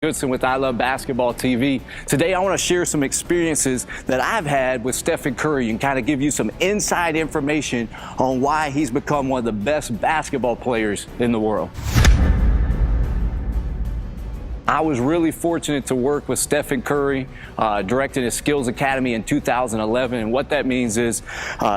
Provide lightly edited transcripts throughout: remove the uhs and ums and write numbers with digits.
Goodson with I Love Basketball TV. Today I want to share some experiences that I've had with Stephen Curry and kind of give you some inside information on why he's become one of the best basketball players in the world. I was really fortunate to work with Stephen Curry, directing his Skills Academy in 2011. And what that means is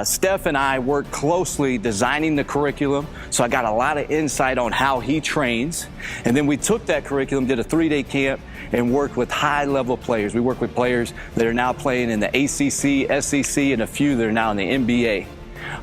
Steph and I worked closely designing the curriculum, so I got a lot of insight on how he trains. And then we took that curriculum, did a 3-day camp, and worked with high-level players. We worked with players that are now playing in the ACC, SEC, and a few that are now in the NBA.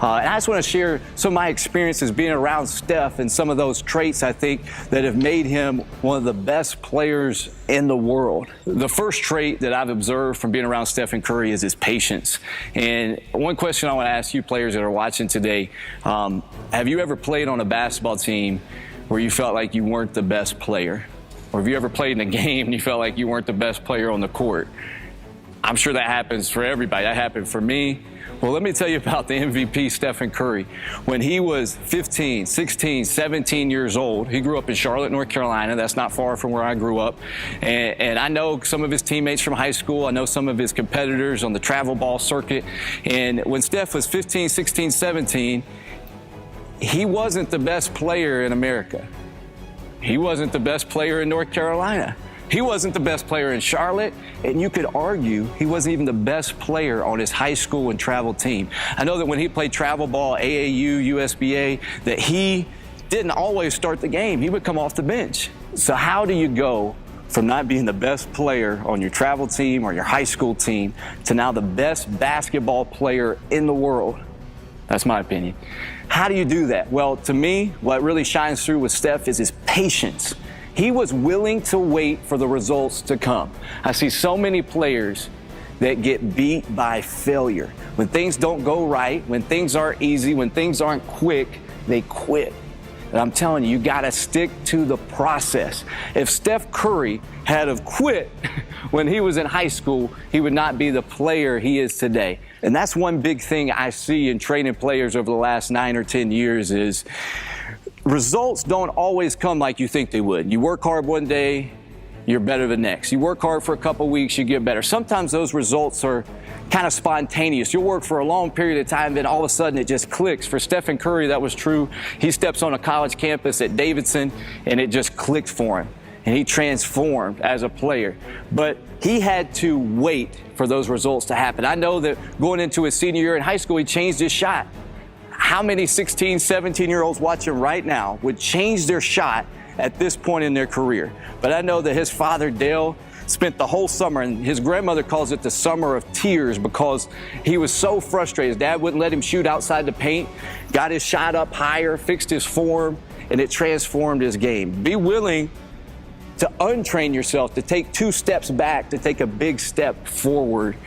And I just want to share some of my experiences being around Steph and some of those traits I think that have made him one of the best players in the world. The first trait that I've observed from being around Stephen Curry is his patience. And one question I want to ask you players that are watching today, have you ever played on a basketball team where you felt like you weren't the best player? Or have you ever played in a game and you felt like you weren't the best player on the court? I'm sure that happens for everybody. That happened for me. Well, let me tell you about the MVP, Stephen Curry. When he was 15, 16, 17 years old, he grew up in Charlotte, North Carolina. That's not far from where I grew up. And I know some of his teammates from high school. I know some of his competitors on the travel ball circuit. And when Steph was 15, 16, 17, he wasn't the best player in America. He wasn't the best player in North Carolina. He wasn't the best player in Charlotte, and you could argue he wasn't even the best player on his high school and travel team. I know that when he played travel ball, AAU, USBA, that he didn't always start the game. He would come off the bench. So how do you go from not being the best player on your travel team or your high school team to now the best basketball player in the world? That's my opinion. How do you do that? Well, to me, what really shines through with Steph is his patience. He was willing to wait for the results to come. I see so many players that get beat by failure. When things don't go right, when things aren't easy, when things aren't quick, they quit. And I'm telling you, you gotta stick to the process. If Steph Curry had have quit when he was in high school, he would not be the player he is today. And that's one big thing I see in training players over the last 9 or 10 years is results don't always come like you think they would. You work hard one day, you're better the next. You work hard for a couple weeks, you get better. Sometimes those results are kind of spontaneous. You'll work for a long period of time, then all of a sudden it just clicks. For Stephen Curry, that was true. He steps on a college campus at Davidson, and it just clicked for him. And he transformed as a player. But he had to wait for those results to happen. I know that going into his senior year in high school, he changed his shot. How many 16, 17-year-olds watching right now would change their shot at this point in their career? But I know that his father, Dale, spent the whole summer, and his grandmother calls it the summer of tears because he was so frustrated. His dad wouldn't let him shoot outside the paint, got his shot up higher, fixed his form, and it transformed his game. Be willing to untrain yourself, to take 2 steps back, to take a big step forward